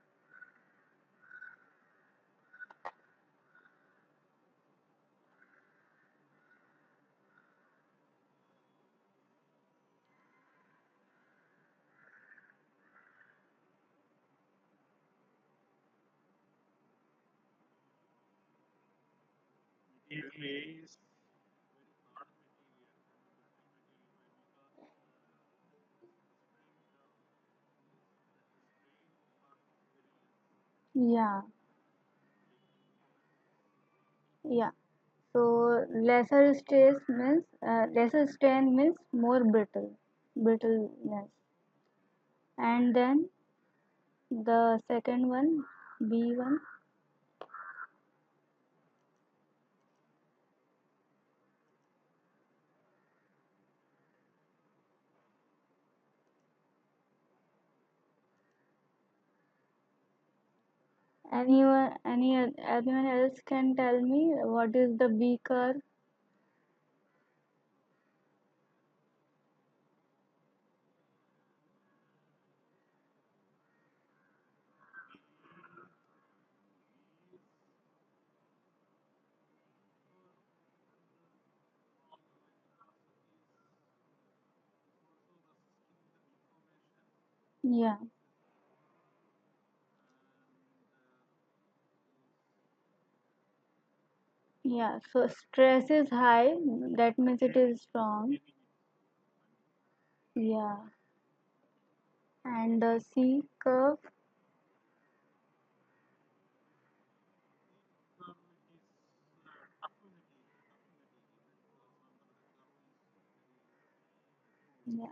Material A is very hard material and the brittle material why because the strain part is very less. Yeah, yeah. So lesser strain means more brittleness. And then the second one, B1. Anyone else can tell me what is the B curve? Yeah, yeah. So stress is high. That means it is strong. Yeah. And the C curve. Yeah.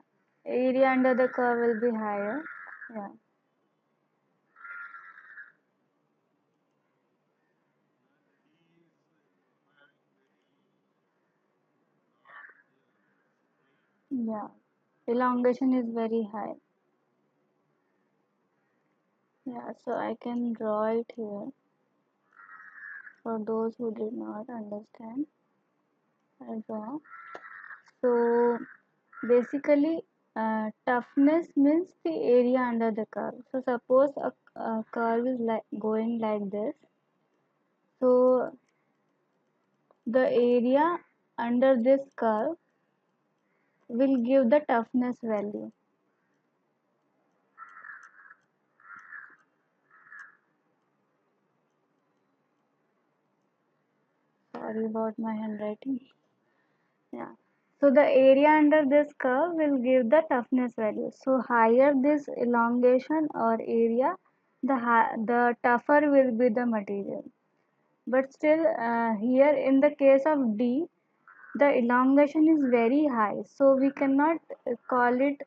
Area under the curve will be higher. Yeah. Yeah, elongation is very high. Yeah, so I can draw it here for those who did not understand. I draw. So basically, toughness means the area under the curve. So suppose a curve is like going like this. So the area under this curve will give the toughness value. Sorry about my handwriting. Yeah. So the area under this curve will give the toughness value. So higher this elongation or area, the tougher will be the material. But still, here in the case of D, the elongation is very high. So we cannot call it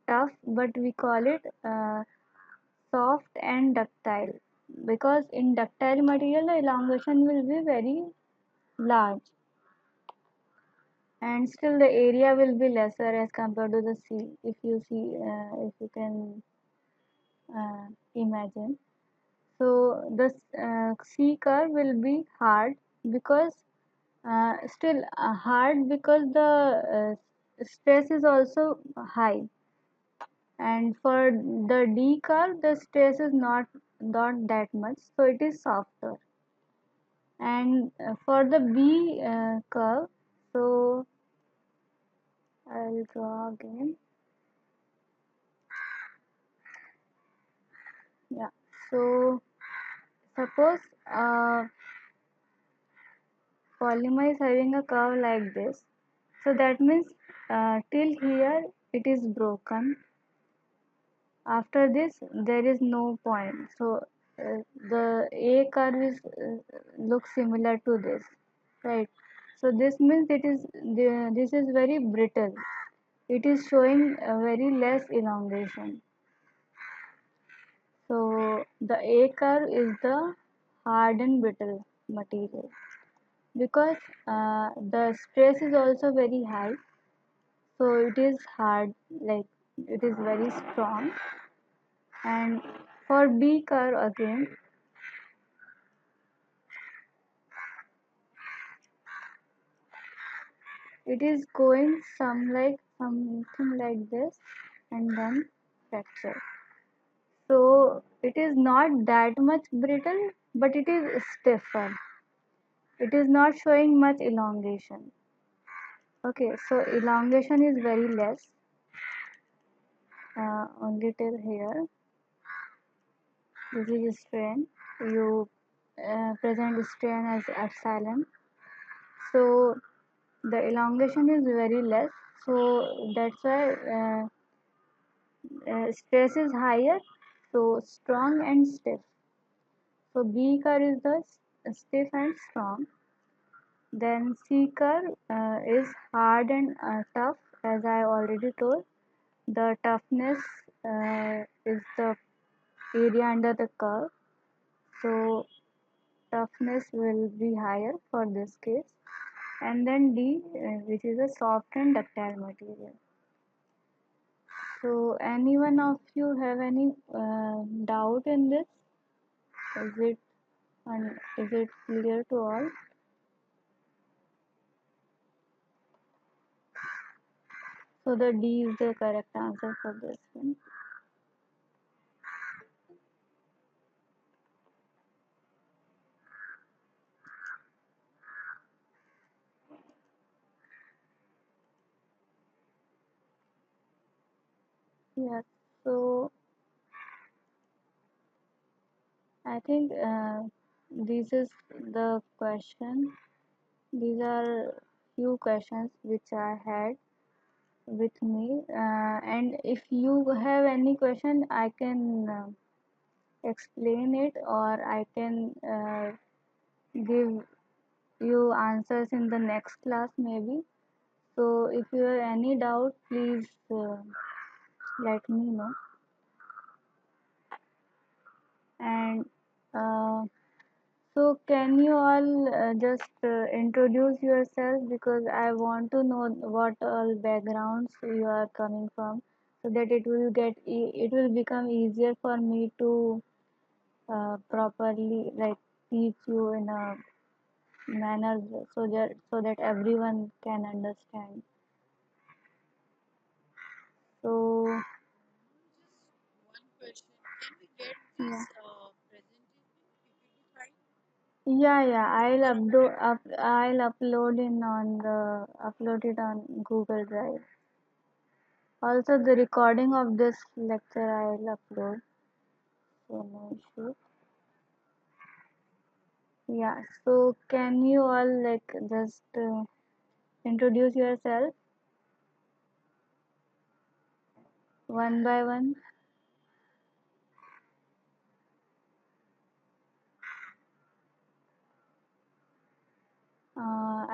tough, but we call it soft and ductile. Because in ductile material, the elongation will be very large, and still the area will be lesser as compared to the sea, if you see, if you can imagine. So the sea curve will be hard because still hard because the stress is also high, and for the D curve the stress is not that much, so it is softer. And for the B curve, so I'll draw again. Yeah, so suppose polymer is having a curve like this, so that means till here it is broken. After this there is no point. So the A curve is looks similar to this, right? So this means this is very brittle. It is showing a very less elongation. So the A curve is the hard and brittle material, because the stress is also very high, so it is hard, like it is very strong. And for B curve again, it is going something like this, and then fracture. So it is not that much brittle, but it is stiffer. It is not showing much elongation. Okay, so elongation is very less, only till here. This is strain. You present strain as epsilon. So the elongation is very less. So that's why stress is higher. So strong and stiff. So B curve is the stiff and strong. Then C curve is hard and tough, as I already told. The toughness is the area under the curve. So toughness will be higher for this case. And then D, which is a soft and ductile material. So anyone of you have any doubt in this? Is it is it clear to all? So the D is the correct answer for this one. Yeah. So I think this is the question. These are few questions which I had with me, and if you have any question, I can explain it, or I can give you answers in the next class maybe. So if you have any doubt, please let me know. And uh, So can you all just introduce yourself because I want to know what all backgrounds you are coming from so that it will become easier for me to properly like teach you in a manner so that everyone can understand. So Just one question. Can we get yeah. this presentation PPT file? Yeah, I'll upload it on Google Drive. Also, the recording of this lecture I'll upload. So no issue. Yeah. So can you all like just introduce yourself one by one?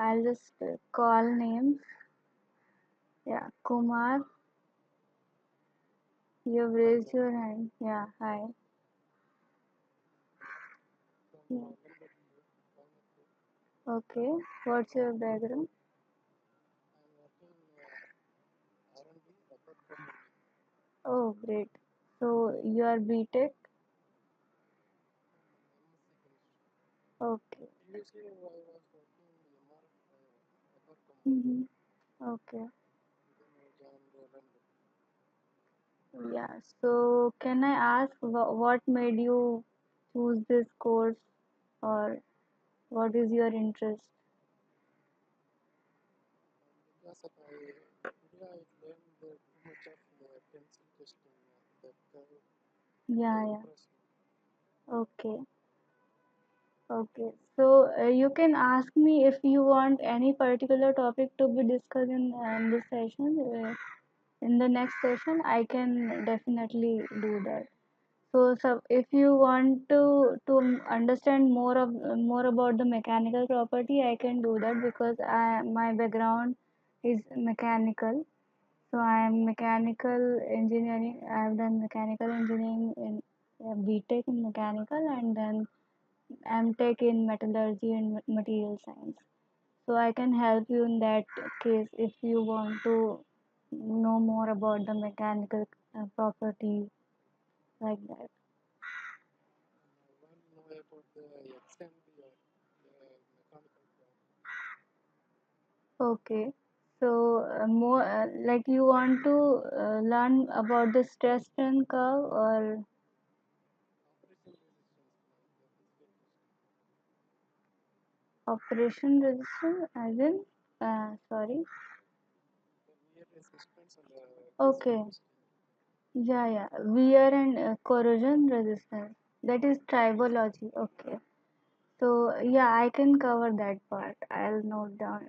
I'll just call names. Yeah, Kumar, you've raised your hand. Yeah, hi. Yeah. Okay. What's your background? Oh, great. So you are BTech? Okay. Mm-hmm. Okay. Yeah. So can I ask what made you choose this course or what is your interest? Yeah, yeah. Okay. Okay. So you can ask me if you want any particular topic to be discussed in this session. In the next session, I can definitely do that. So if you want to understand more about the mechanical property, I can do that because my background is mechanical. So I am mechanical engineering. I have done mechanical engineering in BTech in mechanical and then MTech in metallurgy and material science. So I can help you in that case if you want to know more about the mechanical property like that. Okay. So more like you want to learn about the stress strain curve or operation resistance as in sorry. Okay. Yeah. Wear and corrosion resistance. That is tribology. Okay. So yeah, I can cover that part. I'll note down.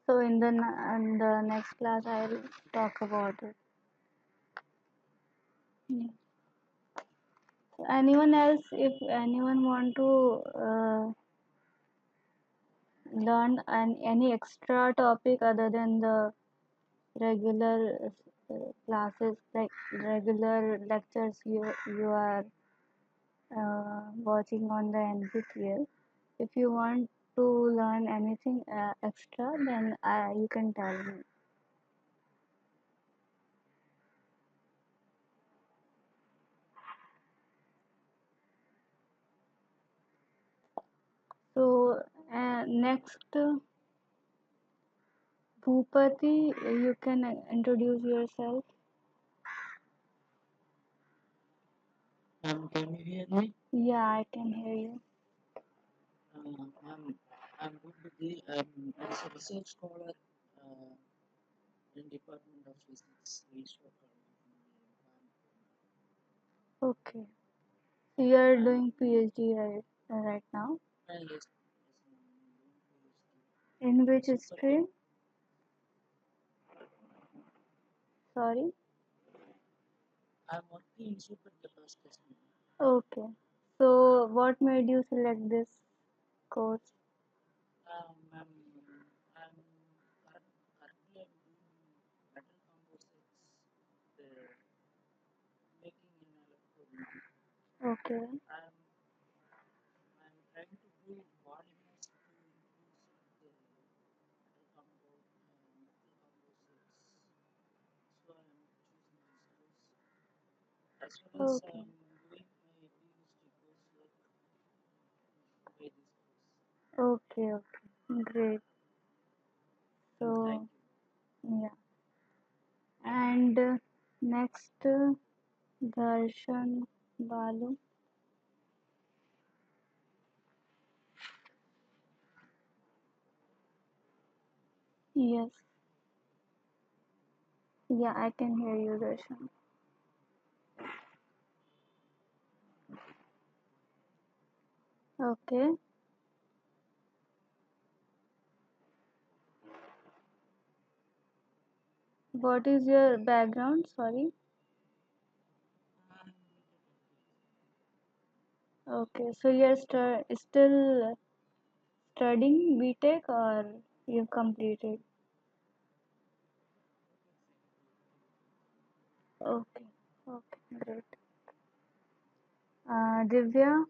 So in the next class, I'll talk about it. Yeah. So anyone else, if anyone want to learn any extra topic other than the regular classes, like regular lectures you are watching on the NPTEL, if you want to learn anything extra, then you can tell me. So next, Bhupati, you can introduce yourself. Can you hear me? Yeah, I can hear you. I'm Bhuti. I'm as a research scholar in Department of Physics, Research Okay. So you are doing PhD right now. and yes, In which super. stream? Sorry. I'm working in super capacitation. Okay. So what made you select this course? I'm currently I'm doing metal composites, uh, making in electrode. Okay. I'm as well as Okay. I'm doing my PhD course by this course. Okay. Okay. Great. Thank So, you. yeah. And next, Darshan Balu. Yes. Yeah, I can hear you, Darshan. Okay. What is your background? Sorry. I'm B.Tech Okay. So you're still studying BTech or you've completed? Okay. Okay. Great. Divya.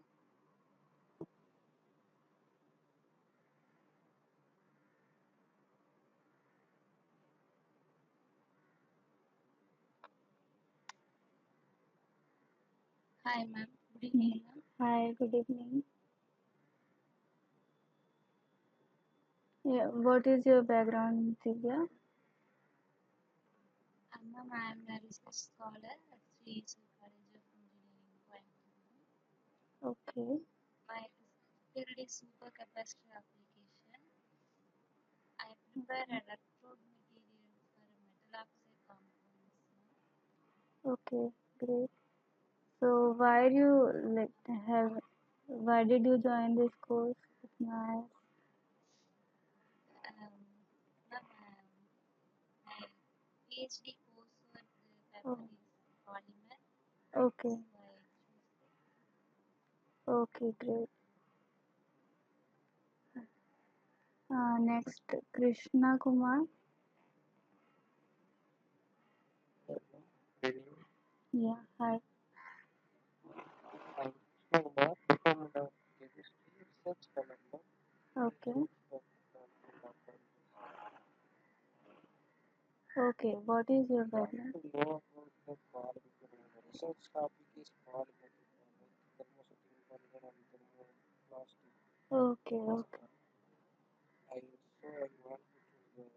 Hi, ma'am. Good Mhm. evening, ma'am. Hi. Good evening. Yeah. What is your background, Divya? Ma'am, I am a research scholar at Sri College of Engineering, Coimbatore. Okay. My research field is supercapacitor application. I prepare electrode materials for metal oxide compounds, ma'am. Okay. Great. So why did you join this course? Nice. Ma'am, my PhD coursework Oh, paper is polymer, okay. so I choose it. Okay, great. Next, Krishna Kumar. Good evening. Yeah, hi. I'm Krishna Kumar, become the chemistry research scholar Okay. for department. Okay, what is your Want background? to know about the polymer. The research topic is polymer, like thermosetting polymer and thermoplastic Okay, okay. polymer. I want to know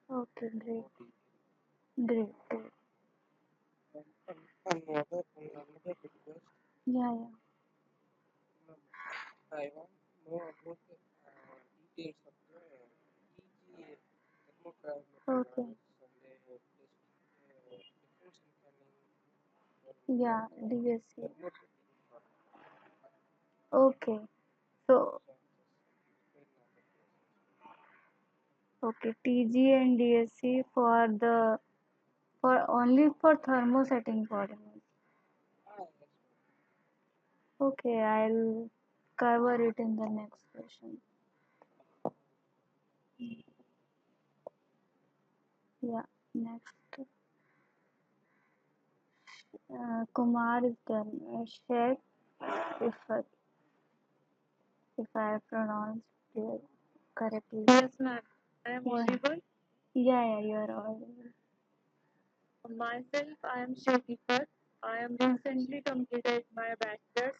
Okay, great. more detail. Great, great. Another request. Yeah, yeah. um, I want to know about the details of the EGA thermochromatometers Okay. and the difference in cunning Yeah, and DSC. thermosetting for Okay. So, chances explain other process. okay, TG and DSC for only for thermosetting polymers. Yes, Okay, I'll cover it in the next session. Yeah, next. Kumar is done. Sheikh, if I, if I pronounced it correctly. Yes, ma'am. I am Yeah, audible. yeah, you're audible. Myself, I am Shekifat. I am recently completed my bachelor's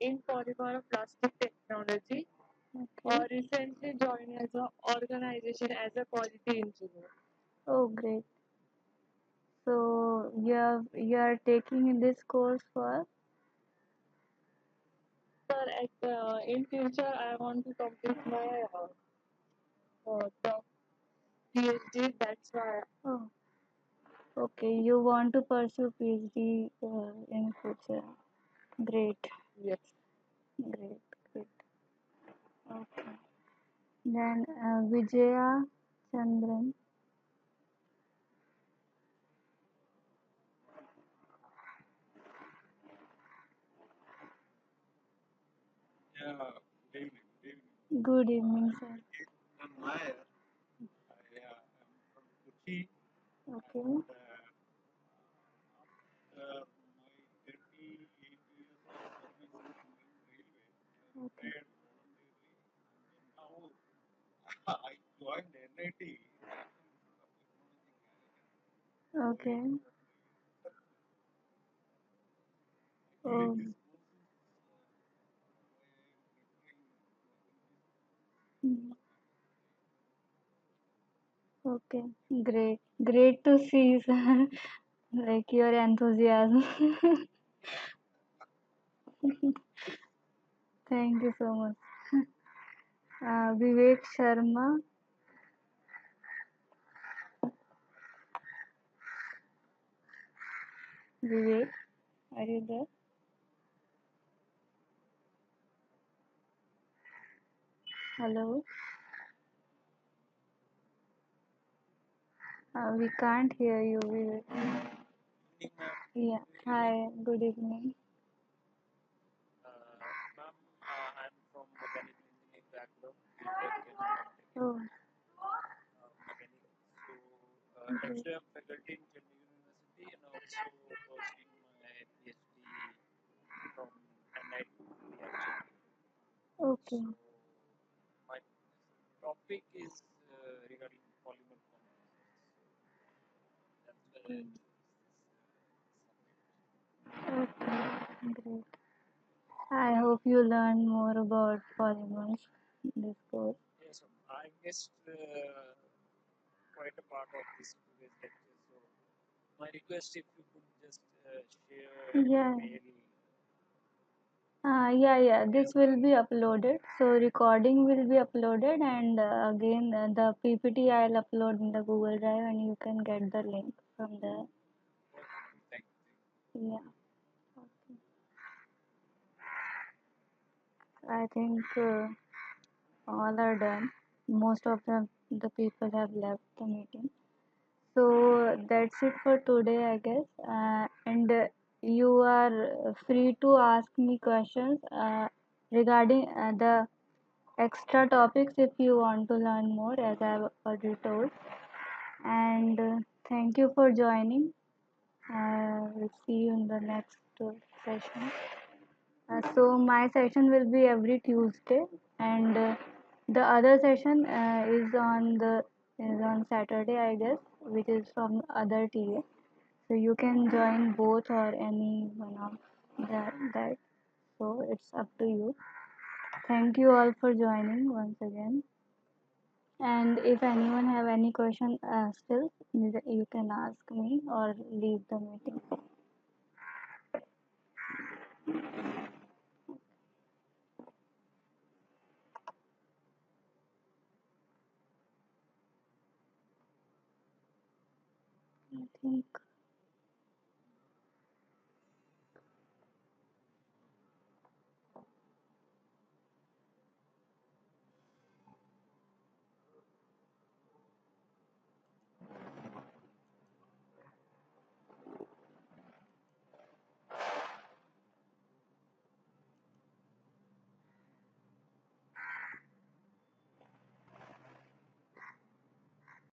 in polymer plastic technology. Okay. Recently joined as a organization as a quality engineer. Oh, great. So you are taking in this course for Sir, in future, I want to complete my PhD. That's why. oh, okay. You want to pursue PhD in future. Great, Yes. great, great. Okay. Then Vijaya Chandran. Yeah, good evening. Good evening. Good evening, sir. It is Krishnan Nair. I am from Kochi, Okay. and after my 38 years of service in Indian Railway, I Okay. retired voluntarily, and then now I joined NIT, National Institute of Technology, Calicut, for Okay. 8 years. Oh, mm, okay. Great. Great to see like your enthusiasm. Thank you so much. Vivek Sharma. Vivek, are you there? Hello. We can't hear you, Vivek. Evening, ma'am. Yeah. Do you hear me? Hi. Good evening. Ma'am, I'm from mechanical engineering background, BTech and MTech in Oh, mechanical. So great. actually, I'm faculty in Chandigarh University and also pursuing my PhD from NIT Delhi actually. Okay. So my topic is regarding polymer composites. So that's why I Okay. chose Okay. Great. I hope you learn more about polymers this course. this subject. Yes, I missed quite a part of this today's lecture. So my request if you could just share your Yeah. mail. Yeah. Yes, This will be uploaded. So recording will be uploaded, and again the PPT I'll upload in the Google Drive, and you can get the link from there. okay, ma'am. Thank you. Yeah. Okay. I think all are done. Most of the people have left the meeting. So that's it for today, I guess. And you are free to ask me questions regarding the extra topics if you want to learn more, as I've already told. And thank you for joining. We'll see you in the next session. So my session will be every Tuesday, and the other session is on Saturday, I guess, which is from other TA. So you can join both or any one of that. So it's up to you. Thank you all for joining once again. And if anyone have any question still, you can ask me or leave the meeting. I think.